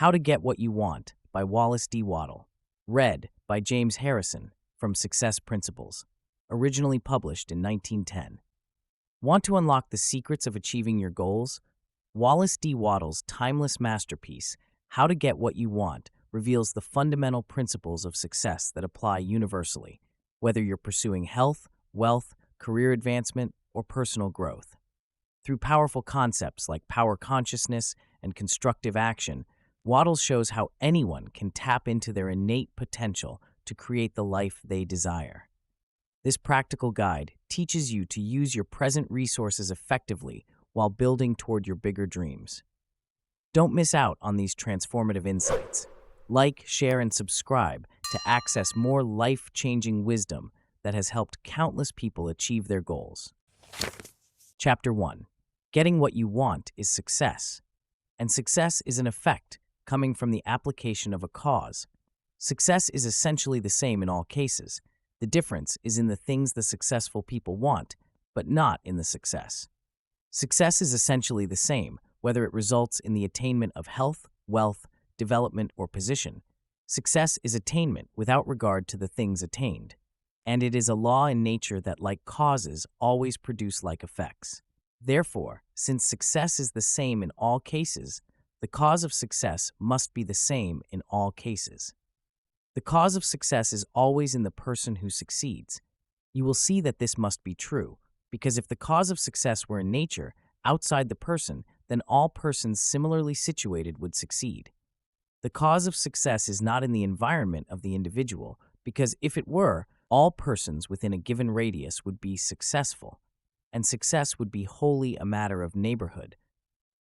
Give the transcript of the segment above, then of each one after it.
How to Get What You Want by Wallace D. Waddle. Read by James Harrison from Success Principles. Originally published in 1910. Want to unlock the secrets of achieving your goals? Wallace D. Waddle's timeless masterpiece, How to Get What You Want, reveals the fundamental principles of success that apply universally, whether you're pursuing health, wealth, career advancement, or personal growth. Through powerful concepts like power consciousness and constructive action, Wattles shows how anyone can tap into their innate potential to create the life they desire. This practical guide teaches you to use your present resources effectively while building toward your bigger dreams. Don't miss out on these transformative insights. Like, share, and subscribe to access more life-changing wisdom that has helped countless people achieve their goals. Chapter 1. Getting what you want is success. And success is an effect coming from the application of a cause. Success is essentially the same in all cases. The difference is in the things the successful people want, but not in the success. Success is essentially the same, whether it results in the attainment of health, wealth, development, or position. Success is attainment without regard to the things attained. And it is a law in nature that like causes always produce like effects. Therefore, since success is the same in all cases, the cause of success must be the same in all cases. The cause of success is always in the person who succeeds. You will see that this must be true, because if the cause of success were in nature, outside the person, then all persons similarly situated would succeed. The cause of success is not in the environment of the individual, because if it were, all persons within a given radius would be successful, and success would be wholly a matter of neighborhood.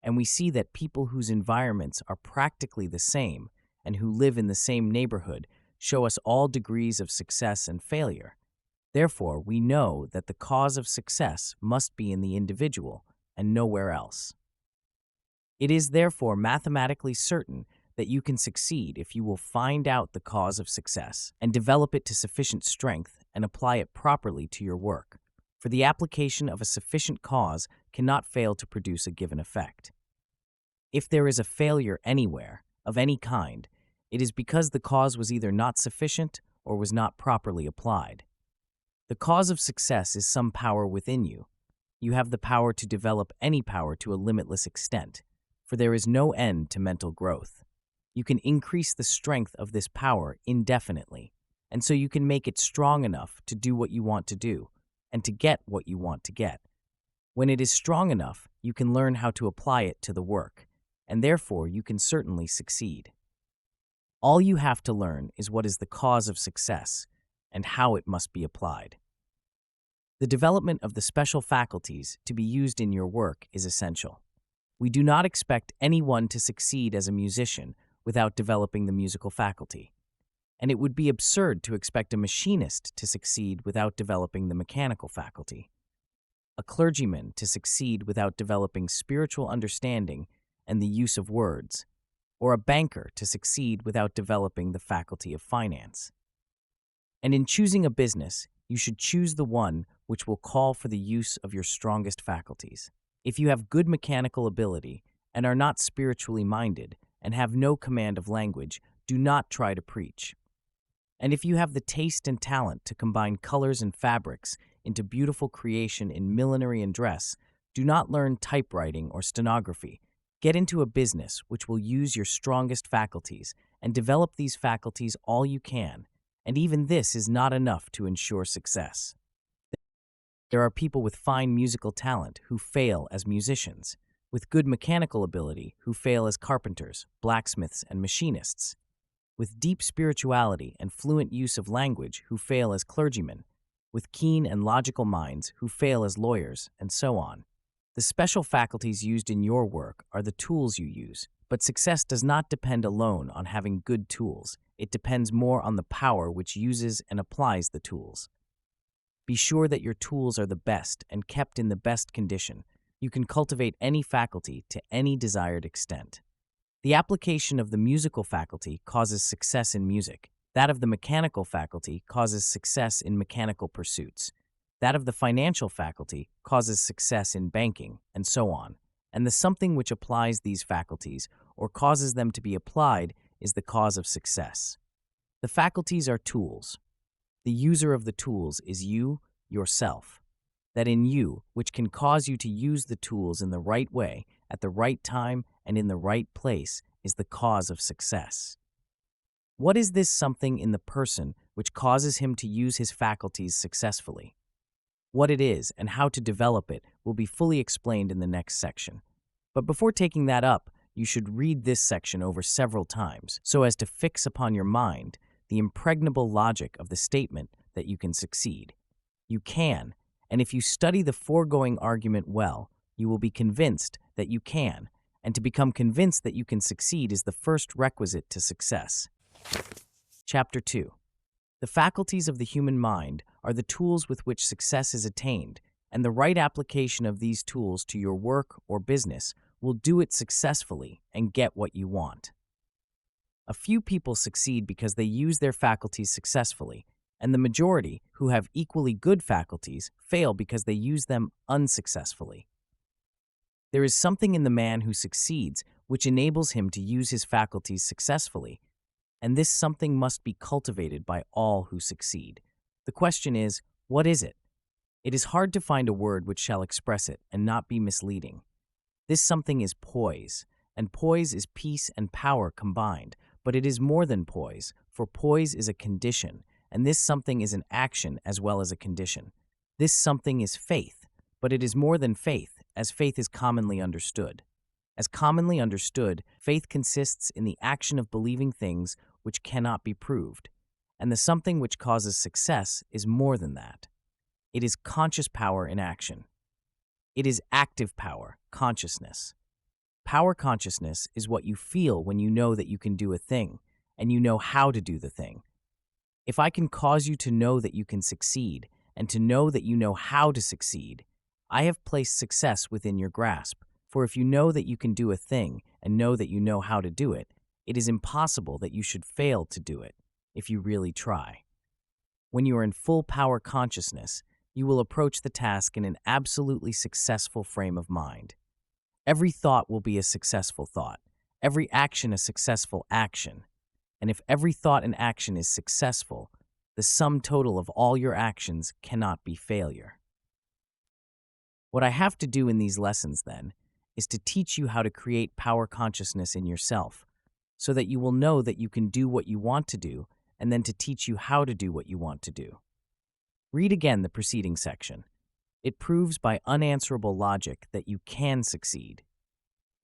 And we see that people whose environments are practically the same and who live in the same neighborhood show us all degrees of success and failure. Therefore, we know that the cause of success must be in the individual and nowhere else. It is therefore mathematically certain that you can succeed if you will find out the cause of success and develop it to sufficient strength and apply it properly to your work. For the application of a sufficient cause cannot fail to produce a given effect. If there is a failure anywhere, of any kind, it is because the cause was either not sufficient or was not properly applied. The cause of success is some power within you. You have the power to develop any power to a limitless extent, for there is no end to mental growth. You can increase the strength of this power indefinitely, and so you can make it strong enough to do what you want to do, and to get what you want to get. When it is strong enough, you can learn how to apply it to the work, and therefore you can certainly succeed. All you have to learn is what is the cause of success, and how it must be applied. The development of the special faculties to be used in your work is essential. We do not expect anyone to succeed as a musician without developing the musical faculty. And it would be absurd to expect a machinist to succeed without developing the mechanical faculty, a clergyman to succeed without developing spiritual understanding and the use of words, or a banker to succeed without developing the faculty of finance. And in choosing a business, you should choose the one which will call for the use of your strongest faculties. If you have good mechanical ability and are not spiritually minded and have no command of language, do not try to preach. And if you have the taste and talent to combine colors and fabrics into beautiful creation in millinery and dress, do not learn typewriting or stenography. Get into a business which will use your strongest faculties and develop these faculties all you can, and even this is not enough to ensure success. There are people with fine musical talent who fail as musicians, with good mechanical ability who fail as carpenters, blacksmiths, and machinists, with deep spirituality and fluent use of language who fail as clergymen, with keen and logical minds who fail as lawyers, and so on. The special faculties used in your work are the tools you use, but success does not depend alone on having good tools. It depends more on the power which uses and applies the tools. Be sure that your tools are the best and kept in the best condition. You can cultivate any faculty to any desired extent. The application of the musical faculty causes success in music. That of the mechanical faculty causes success in mechanical pursuits. That of the financial faculty causes success in banking, and so on. And the something which applies these faculties or causes them to be applied is the cause of success. The faculties are tools. The user of the tools is you, yourself. That in you, which can cause you to use the tools in the right way, at the right time, and in the right place, is the cause of success. What is this something in the person which causes him to use his faculties successfully? What it is and how to develop it will be fully explained in the next section. But before taking that up, you should read this section over several times so as to fix upon your mind the impregnable logic of the statement that you can succeed. You can, and if you study the foregoing argument well, you will be convinced that you can, and to become convinced that you can succeed is the first requisite to success. Chapter 2. The faculties of the human mind are the tools with which success is attained, and the right application of these tools to your work or business will do it successfully and get what you want. A few people succeed because they use their faculties successfully, and the majority, who have equally good faculties, fail because they use them unsuccessfully. There is something in the man who succeeds which enables him to use his faculties successfully, and this something must be cultivated by all who succeed. The question is, what is it? It is hard to find a word which shall express it and not be misleading. This something is poise, and poise is peace and power combined, but it is more than poise, for poise is a condition, and this something is an action as well as a condition. This something is faith, but it is more than faith, as faith is commonly understood. As commonly understood, faith consists in the action of believing things which cannot be proved, and the something which causes success is more than that. It is conscious power in action. It is active power, consciousness. Power consciousness is what you feel when you know that you can do a thing, and you know how to do the thing. If I can cause you to know that you can succeed, and to know that you know how to succeed, I have placed success within your grasp. For if you know that you can do a thing, and know that you know how to do it, it is impossible that you should fail to do it, if you really try. When you are in full power consciousness, you will approach the task in an absolutely successful frame of mind. Every thought will be a successful thought, every action a successful action, and if every thought and action is successful, the sum total of all your actions cannot be failure. What I have to do in these lessons, then, is to teach you how to create power consciousness in yourself, so that you will know that you can do what you want to do, and then to teach you how to do what you want to do. Read again the preceding section. It proves by unanswerable logic that you can succeed.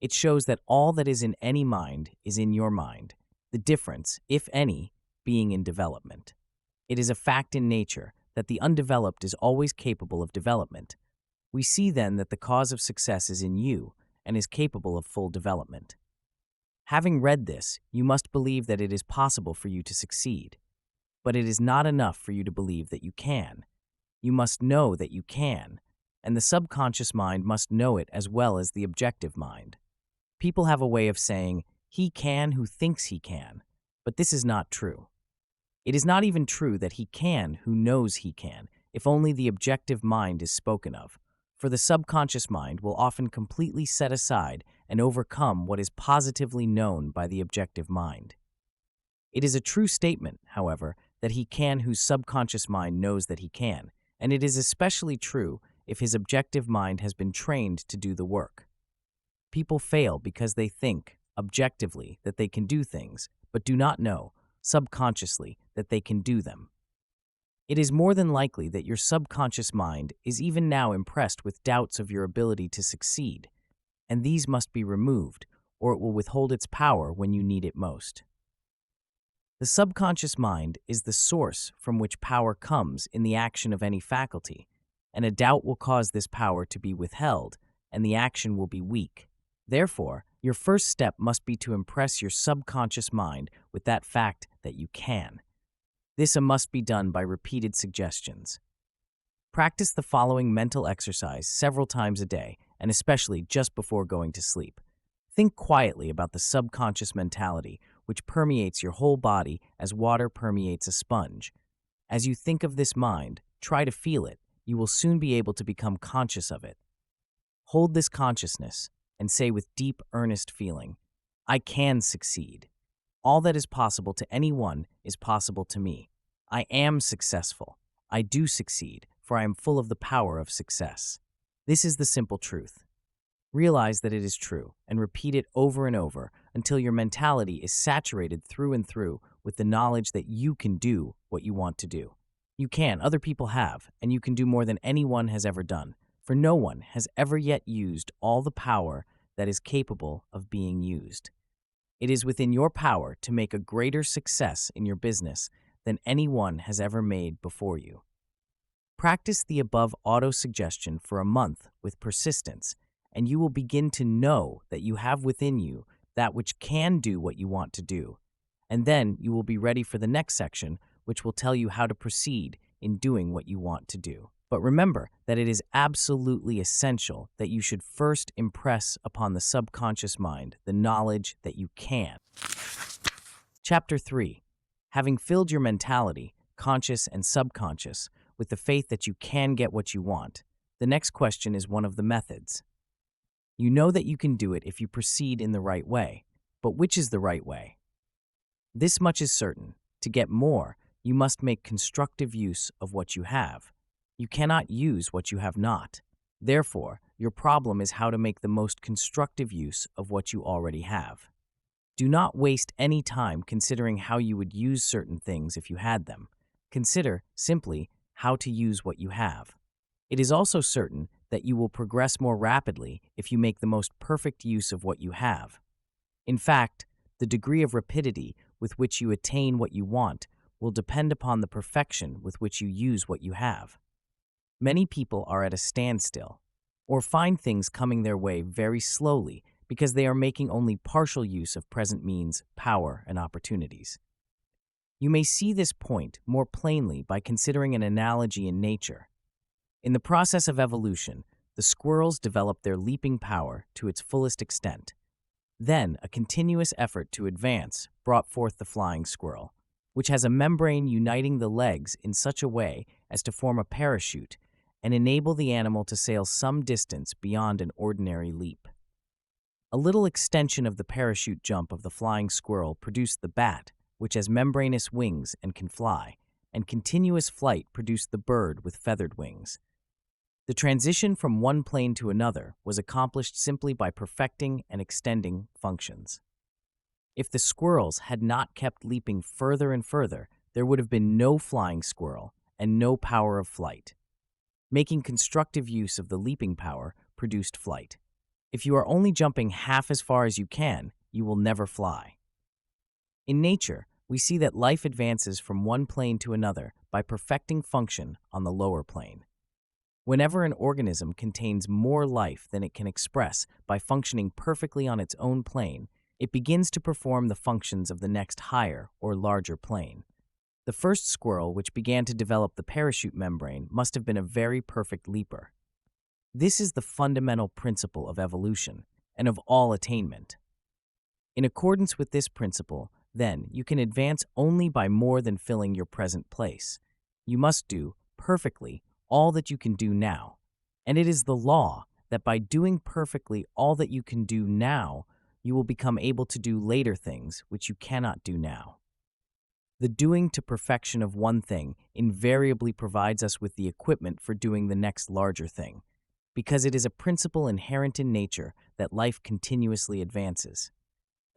It shows that all that is in any mind is in your mind, the difference, if any, being in development. It is a fact in nature that the undeveloped is always capable of development. We see then that the cause of success is in you and is capable of full development. Having read this, you must believe that it is possible for you to succeed. But it is not enough for you to believe that you can. You must know that you can, and the subconscious mind must know it as well as the objective mind. People have a way of saying, "He can who thinks he can," but this is not true. It is not even true that he can who knows he can, if only the objective mind is spoken of, for the subconscious mind will often completely set aside and overcome what is positively known by the objective mind. It is a true statement, however, that he can whose subconscious mind knows that he can, and it is especially true if his objective mind has been trained to do the work. People fail because they think, objectively, that they can do things, but do not know, subconsciously, that they can do them. It is more than likely that your subconscious mind is even now impressed with doubts of your ability to succeed, and these must be removed, or it will withhold its power when you need it most. The subconscious mind is the source from which power comes in the action of any faculty, and a doubt will cause this power to be withheld, and the action will be weak. Therefore, your first step must be to impress your subconscious mind with that fact that you can. This must be done by repeated suggestions. Practice the following mental exercise several times a day, and especially just before going to sleep. Think quietly about the subconscious mentality, which permeates your whole body as water permeates a sponge. As you think of this mind, try to feel it. You will soon be able to become conscious of it. Hold this consciousness and say with deep, earnest feeling, I can succeed. All that is possible to anyone is possible to me. I am successful. I do succeed, for I am full of the power of success. This is the simple truth. Realize that it is true and repeat it over and over until your mentality is saturated through and through with the knowledge that you can do what you want to do. You can, other people have, and you can do more than anyone has ever done, for no one has ever yet used all the power that is capable of being used. It is within your power to make a greater success in your business than anyone has ever made before you. Practice the above auto-suggestion for a month with persistence, and you will begin to know that you have within you that which can do what you want to do. And then you will be ready for the next section, which will tell you how to proceed in doing what you want to do. But remember that it is absolutely essential that you should first impress upon the subconscious mind the knowledge that you can. Chapter 3. Having filled your mentality, conscious and subconscious, with the faith that you can get what you want, the next question is one of the methods. You know that you can do it if you proceed in the right way. But which is the right way? This much is certain. To get more, you must make constructive use of what you have. You cannot use what you have not. Therefore, your problem is how to make the most constructive use of what you already have. Do not waste any time considering how you would use certain things if you had them. Consider, simply, how to use what you have. It is also certain that you will progress more rapidly if you make the most perfect use of what you have. In fact, the degree of rapidity with which you attain what you want will depend upon the perfection with which you use what you have. Many people are at a standstill, or find things coming their way very slowly because they are making only partial use of present means, power, and opportunities. You may see this point more plainly by considering an analogy in nature. In the process of evolution, the squirrels developed their leaping power to its fullest extent. Then, a continuous effort to advance brought forth the flying squirrel, which has a membrane uniting the legs in such a way as to form a parachute and enable the animal to sail some distance beyond an ordinary leap. A little extension of the parachute jump of the flying squirrel produced the bat, which has membranous wings and can fly, and continuous flight produced the bird with feathered wings. The transition from one plane to another was accomplished simply by perfecting and extending functions. If the squirrels had not kept leaping further and further, there would have been no flying squirrel and no power of flight. Making constructive use of the leaping power produced flight. If you are only jumping half as far as you can, you will never fly. In nature, we see that life advances from one plane to another by perfecting function on the lower plane. Whenever an organism contains more life than it can express by functioning perfectly on its own plane, it begins to perform the functions of the next higher or larger plane. The first squirrel which began to develop the parachute membrane must have been a very perfect leaper. This is the fundamental principle of evolution and of all attainment. In accordance with this principle, then, you can advance only by more than filling your present place. You must do, perfectly, all that you can do now. And it is the law that by doing perfectly all that you can do now, you will become able to do later things which you cannot do now. The doing to perfection of one thing invariably provides us with the equipment for doing the next larger thing, because it is a principle inherent in nature that life continuously advances.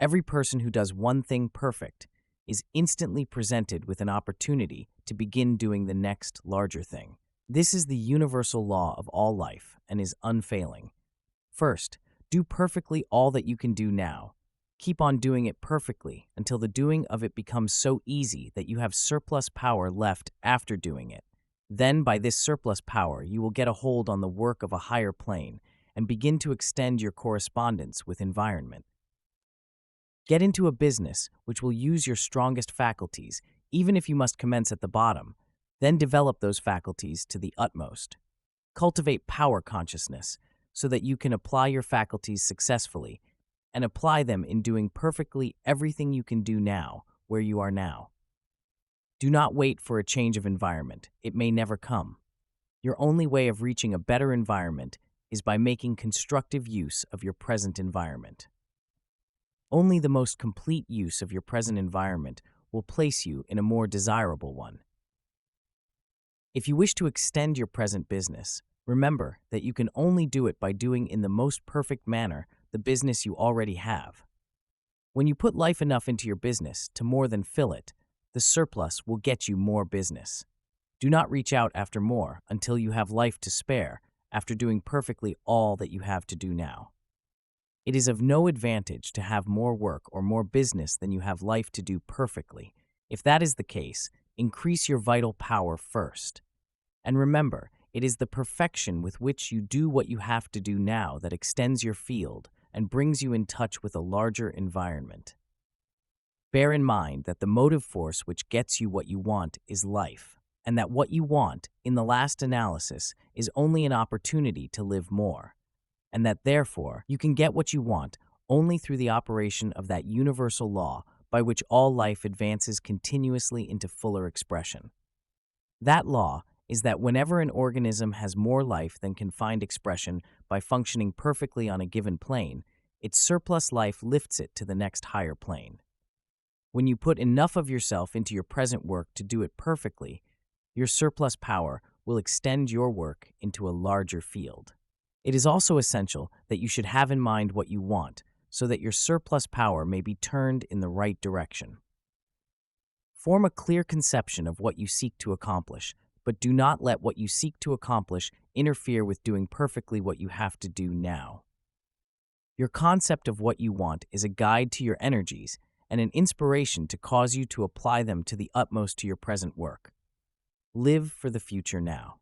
Every person who does one thing perfect is instantly presented with an opportunity to begin doing the next larger thing. This is the universal law of all life and is unfailing. First, do perfectly all that you can do now. Keep on doing it perfectly until the doing of it becomes so easy that you have surplus power left after doing it. Then, by this surplus power, you will get a hold on the work of a higher plane and begin to extend your correspondence with environment. Get into a business which will use your strongest faculties, even if you must commence at the bottom. Then develop those faculties to the utmost. Cultivate power consciousness so that you can apply your faculties successfully and apply them in doing perfectly everything you can do now, where you are now. Do not wait for a change of environment. It may never come. Your only way of reaching a better environment is by making constructive use of your present environment. Only the most complete use of your present environment will place you in a more desirable one. If you wish to extend your present business, remember that you can only do it by doing in the most perfect manner the business you already have. When you put life enough into your business to more than fill it, the surplus will get you more business. Do not reach out after more until you have life to spare after doing perfectly all that you have to do now. It is of no advantage to have more work or more business than you have life to do perfectly. If that is the case, increase your vital power first. And remember, it is the perfection with which you do what you have to do now that extends your field and brings you in touch with a larger environment. Bear in mind that the motive force which gets you what you want is life, and that what you want, in the last analysis, is only an opportunity to live more, and that therefore you can get what you want only through the operation of that universal law by which all life advances continuously into fuller expression. That law is that whenever an organism has more life than can find expression by functioning perfectly on a given plane, its surplus life lifts it to the next higher plane. When you put enough of yourself into your present work to do it perfectly, your surplus power will extend your work into a larger field. It is also essential that you should have in mind what you want, so that your surplus power may be turned in the right direction. Form a clear conception of what you seek to accomplish, but do not let what you seek to accomplish interfere with doing perfectly what you have to do now. Your concept of what you want is a guide to your energies and an inspiration to cause you to apply them to the utmost to your present work. Live for the future now.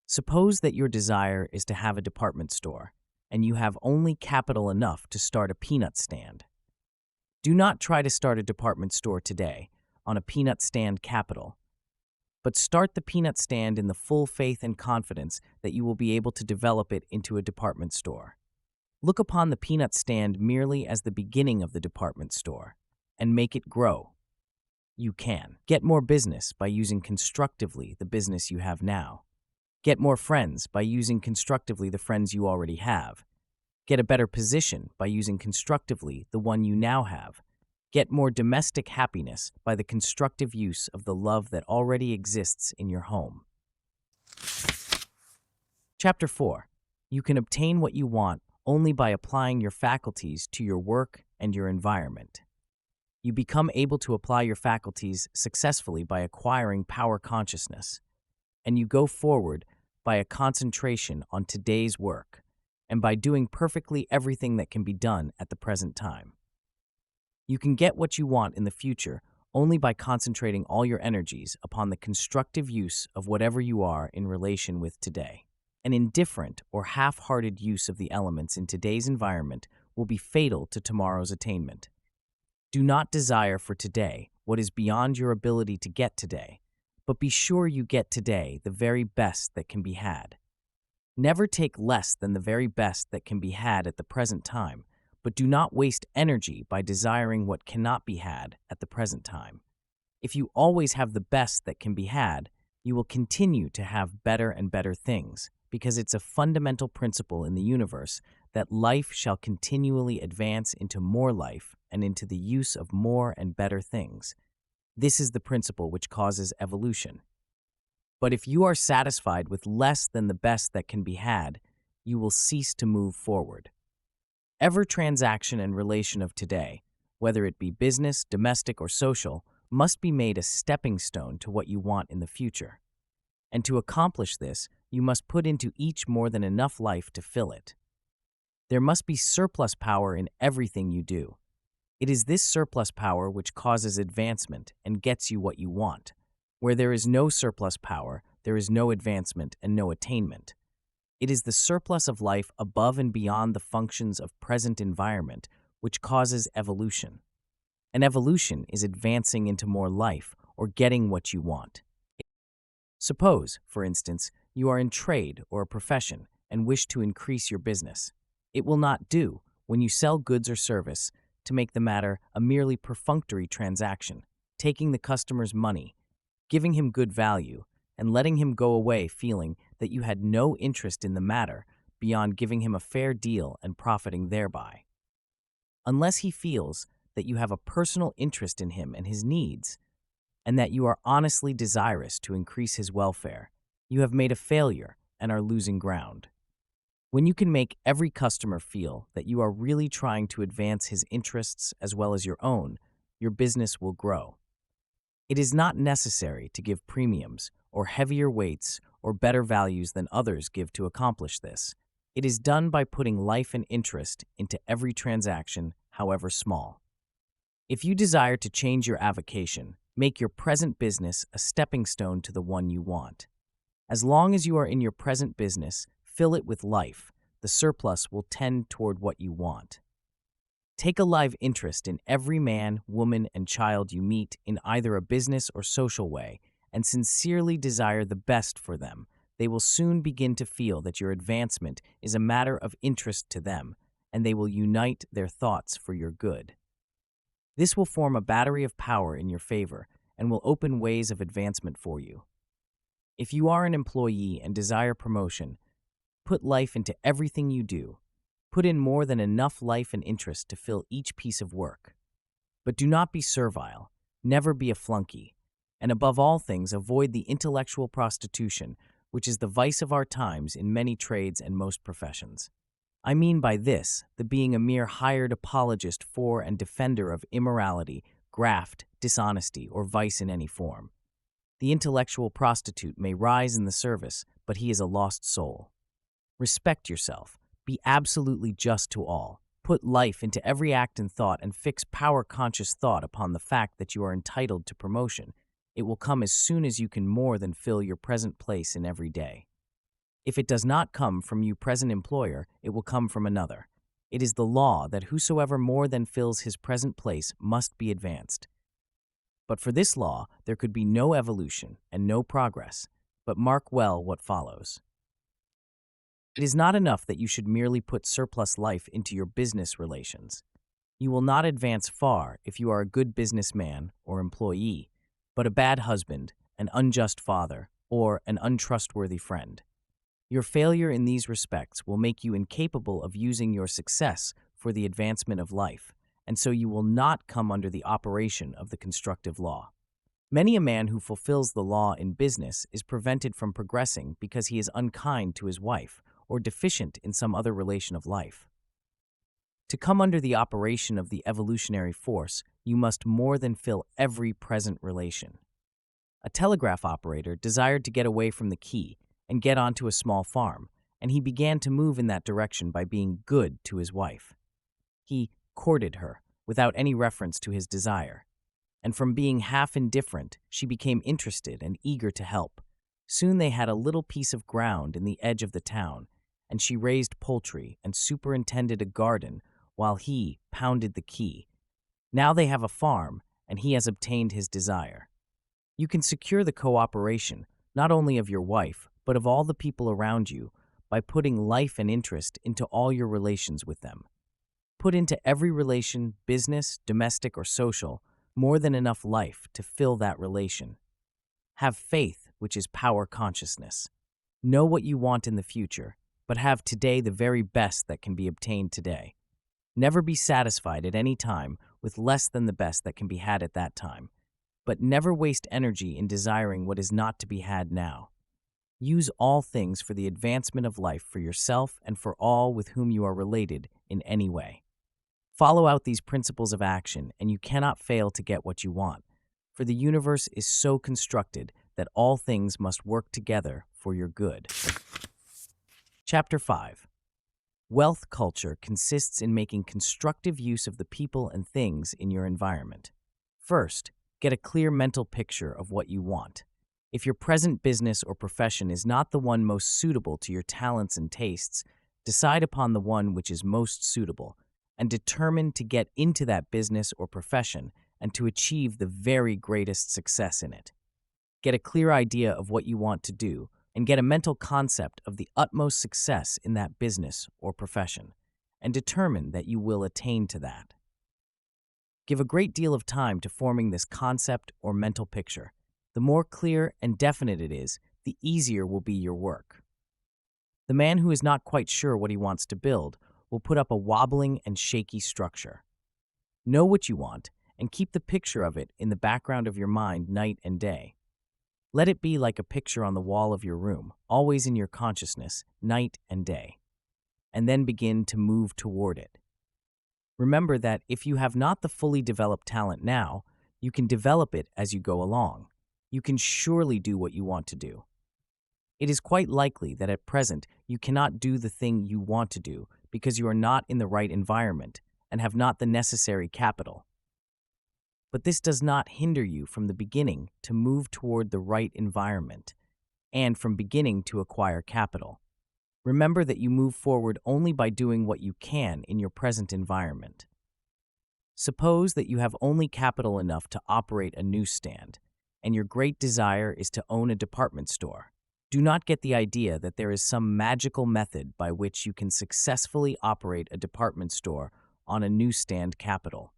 Suppose that your desire is to have a department store, and you have only capital enough to start a peanut stand. Do not try to start a department store today on a peanut stand capital, but start the peanut stand in the full faith and confidence that you will be able to develop it into a department store. Look upon the peanut stand merely as the beginning of the department store, and make it grow. You can get more business by using constructively the business you have now. Get more friends by using constructively the friends you already have. Get a better position by using constructively the one you now have. Get more domestic happiness by the constructive use of the love that already exists in your home. Chapter 4. You can obtain what you want only by applying your faculties to your work and your environment. You become able to apply your faculties successfully by acquiring power consciousness, and you go forward by a concentration on today's work and by doing perfectly everything that can be done at the present time. You can get what you want in the future only by concentrating all your energies upon the constructive use of whatever you are in relation with today. An indifferent or half-hearted use of the elements in today's environment will be fatal to tomorrow's attainment. Do not desire for today what is beyond your ability to get today, but be sure you get today the very best that can be had. Never take less than the very best that can be had at the present time, but do not waste energy by desiring what cannot be had at the present time. If you always have the best that can be had, you will continue to have better and better things, because it's a fundamental principle in the universe that life shall continually advance into more life and into the use of more and better things. This is the principle which causes evolution. But if you are satisfied with less than the best that can be had, you will cease to move forward. Every transaction and relation of today, whether it be business, domestic, or social, must be made a stepping stone to what you want in the future. And to accomplish this, you must put into each more than enough life to fill it. There must be surplus power in everything you do. It is this surplus power which causes advancement and gets you what you want. Where there is no surplus power, there is no advancement and no attainment. It is the surplus of life above and beyond the functions of present environment which causes evolution. And evolution is advancing into more life or getting what you want. Suppose, for instance, you are in trade or a profession and wish to increase your business. It will not do, when you sell goods or service, to make the matter a merely perfunctory transaction, taking the customer's money, giving him good value, and letting him go away feeling that you had no interest in the matter beyond giving him a fair deal and profiting thereby. unless he feels that you have a personal interest in him and his needs, and that you are honestly desirous to increase his welfare. You have made a failure and are losing ground. When you can make every customer feel that you are really trying to advance his interests as well as your own, your business will grow. It is not necessary to give premiums or heavier weights or better values than others give to accomplish this. It is done by putting life and interest into every transaction, however small. If you desire to change your avocation, make your present business a stepping stone to the one you want. As long as you are in your present business, fill it with life. The surplus will tend toward what you want. Take a live interest in every man, woman, and child you meet in either a business or social way, and sincerely desire the best for them. They will soon begin to feel that your advancement is a matter of interest to them, and they will unite their thoughts for your good. This will form a battery of power in your favor and will open ways of advancement for you. If you are an employee and desire promotion, put life into everything you do. Put in more than enough life and interest to fill each piece of work. But do not be servile, never be a flunky, and above all things avoid the intellectual prostitution, which is the vice of our times in many trades and most professions. I mean by this the being a mere hired apologist for and defender of immorality, graft, dishonesty, or vice in any form. The intellectual prostitute may rise in the service, but he is a lost soul. Respect yourself. Be absolutely just to all. Put life into every act and thought and fix power-conscious thought upon the fact that you are entitled to promotion. It will come as soon as you can more than fill your present place in every day. If it does not come from your present employer, it will come from another. It is the law that whosoever more than fills his present place must be advanced. But for this law, there could be no evolution and no progress. But mark well what follows. It is not enough that you should merely put surplus life into your business relations. You will not advance far if you are a good businessman or employee, but a bad husband, an unjust father, or an untrustworthy friend. Your failure in these respects will make you incapable of using your success for the advancement of life, and so you will not come under the operation of the constructive law. Many a man who fulfills the law in business is prevented from progressing because he is unkind to his wife or deficient in some other relation of life. To come under the operation of the evolutionary force, you must more than fill every present relation. A telegraph operator desired to get away from the key and get onto a small farm, and he began to move in that direction by being good to his wife. He courted her without any reference to his desire, and from being half indifferent, she became interested and eager to help. Soon they had a little piece of ground in the edge of the town, and she raised poultry and superintended a garden while he pounded the key. Now they have a farm, and he has obtained his desire. You can secure the cooperation, not only of your wife, but of all the people around you, by putting life and interest into all your relations with them. Put into every relation, business, domestic, or social, more than enough life to fill that relation. Have faith, which is power consciousness. Know what you want in the future, but have today the very best that can be obtained today. Never be satisfied at any time with less than the best that can be had at that time, but never waste energy in desiring what is not to be had now. Use all things for the advancement of life for yourself and for all with whom you are related in any way. Follow out these principles of action, and you cannot fail to get what you want, for the universe is so constructed that all things must work together for your good. Chapter 5. Wealth culture consists in making constructive use of the people and things in your environment. First, get a clear mental picture of what you want. If your present business or profession is not the one most suitable to your talents and tastes, decide upon the one which is most suitable, and determine to get into that business or profession and to achieve the very greatest success in it. Get a clear idea of what you want to do, and get a mental concept of the utmost success in that business or profession, and determine that you will attain to that. Give a great deal of time to forming this concept or mental picture. The more clear and definite it is, the easier will be your work. The man who is not quite sure what he wants to build will put up a wobbling and shaky structure. Know what you want and keep the picture of it in the background of your mind night and day. Let it be like a picture on the wall of your room, always in your consciousness, night and day, and then begin to move toward it. Remember that if you have not the fully developed talent now, you can develop it as you go along. You can surely do what you want to do. It is quite likely that at present you cannot do the thing you want to do because you are not in the right environment and have not the necessary capital. But this does not hinder you from the beginning to move toward the right environment and from beginning to acquire capital. Remember that you move forward only by doing what you can in your present environment. Suppose that you have only capital enough to operate a newsstand, and your great desire is to own a department store. Do not get the idea that there is some magical method by which you can successfully operate a department store on a newsstand capital.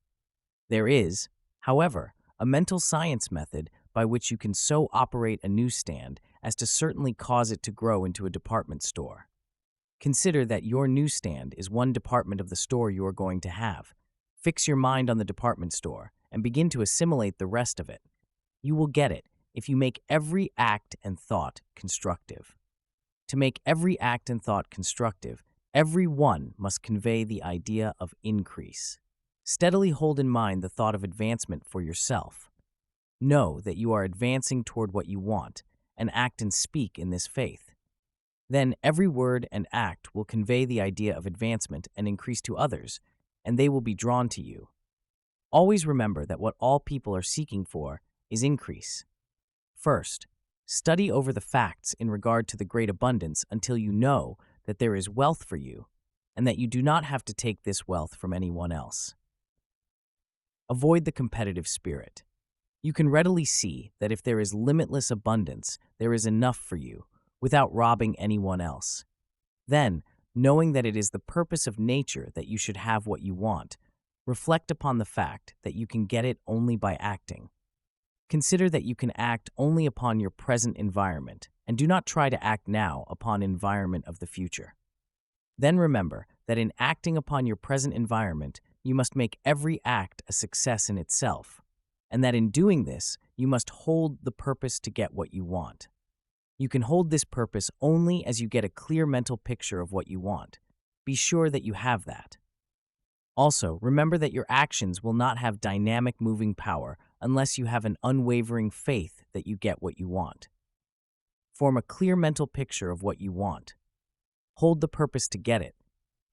There is, however, a mental science method by which you can so operate a newsstand as to certainly cause it to grow into a department store. Consider that your newsstand is one department of the store you are going to have. Fix your mind on the department store and begin to assimilate the rest of it. You will get it if you make every act and thought constructive. To make every act and thought constructive, every one must convey the idea of increase. Steadily hold in mind the thought of advancement for yourself. Know that you are advancing toward what you want and act and speak in this faith. Then every word and act will convey the idea of advancement and increase to others, and they will be drawn to you. Always remember that what all people are seeking for is increase. First, study over the facts in regard to the great abundance until you know that there is wealth for you and that you do not have to take this wealth from anyone else. Avoid the competitive spirit. You can readily see that if there is limitless abundance, there is enough for you, without robbing anyone else. Then, knowing that it is the purpose of nature that you should have what you want, reflect upon the fact that you can get it only by acting. Consider that you can act only upon your present environment, and do not try to act now upon environment of the future. Then remember that in acting upon your present environment, you must make every act a success in itself, and that in doing this, you must hold the purpose to get what you want. You can hold this purpose only as you get a clear mental picture of what you want. Be sure that you have that. Also, remember that your actions will not have dynamic moving power unless you have an unwavering faith that you get what you want. Form a clear mental picture of what you want. Hold the purpose to get it.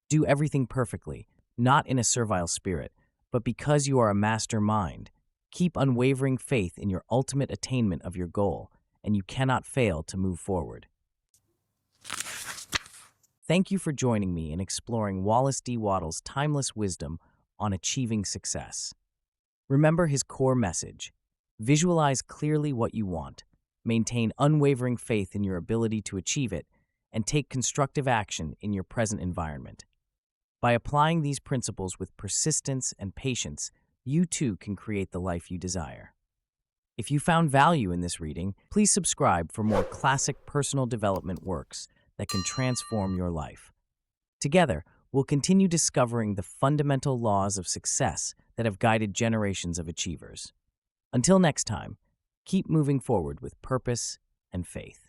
Do everything perfectly, not in a servile spirit, but because you are a master mind. Keep unwavering faith in your ultimate attainment of your goal, and you cannot fail to move forward. Thank you for joining me in exploring Wallace D. Wattles' timeless wisdom on achieving success. Remember his core message: visualize clearly what you want, maintain unwavering faith in your ability to achieve it, and take constructive action in your present environment. By applying these principles with persistence and patience, you too can create the life you desire. If you found value in this reading, please subscribe for more classic personal development works that can transform your life. Together, we'll continue discovering the fundamental laws of success that have guided generations of achievers. Until next time, keep moving forward with purpose and faith.